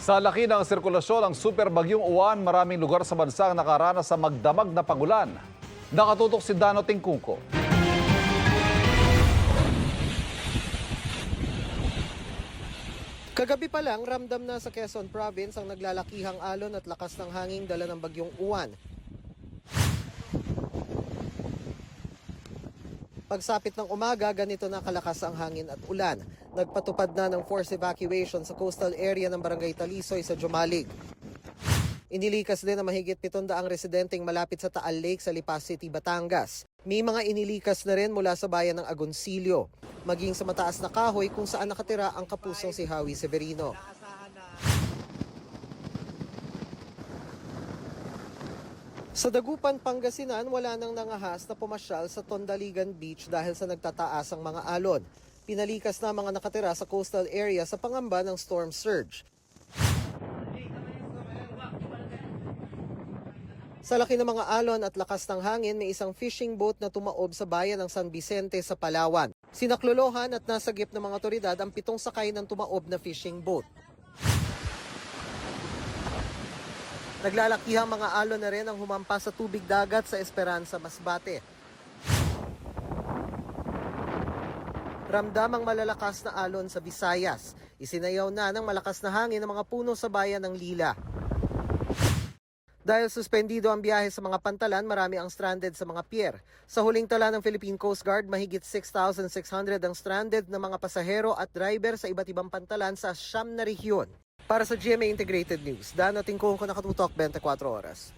Sa laki ng sirkulasyon ng super bagyong Uwan, maraming lugar sa bansa ang nakaranas sa magdamag na pagulan. Nakatutok si Dano Tingkungko. Kagabi pa lang, ramdam na sa Quezon Province ang naglalakihang alon at lakas ng hangin dala ng bagyong Uwan. Pagsapit ng umaga, ganito na kalakas ang hangin at ulan. Nagpatupad na ng forced evacuation sa coastal area ng Barangay Talisoy sa Jumalig. Inilikas din na mahigit 700 residenteng malapit sa Taal Lake sa Lipas City, Batangas. May mga inilikas na rin mula sa bayan ng Agoncillo, maging sa mataas na kahoy kung saan nakatira ang kapusong si Howie Severino. Sa Dagupan, Pangasinan, wala nang nangahas na pumasyal sa Tondaligan Beach dahil sa nagtataas ang mga alon. Pinalikas na mga nakatira sa coastal area sa pangamba ng storm surge. Sa laki ng mga alon at lakas ng hangin, may isang fishing boat na tumaob sa bayan ng San Vicente sa Palawan. Sinaklolohan at nasagip ng mga otoridad ang 7 sakay ng tumaob na fishing boat. Naglalakihang mga alon na rin ang humampas sa tubig dagat sa Esperanza, Masbate. Ramdam ang malalakas na alon sa Visayas. Isinayaw na ng malakas na hangin ng mga puno sa bayan ng Lila. Dahil suspendido ang biyahe sa mga pantalan, marami ang stranded sa mga pier. Sa huling tala ng Philippine Coast Guard, mahigit 6,600 ang stranded na mga pasahero at driver sa iba't ibang pantalan sa 9 na rehiyon. Para sa GMA Integrated News, Dano Tingkungko, nakatutok 24 oras.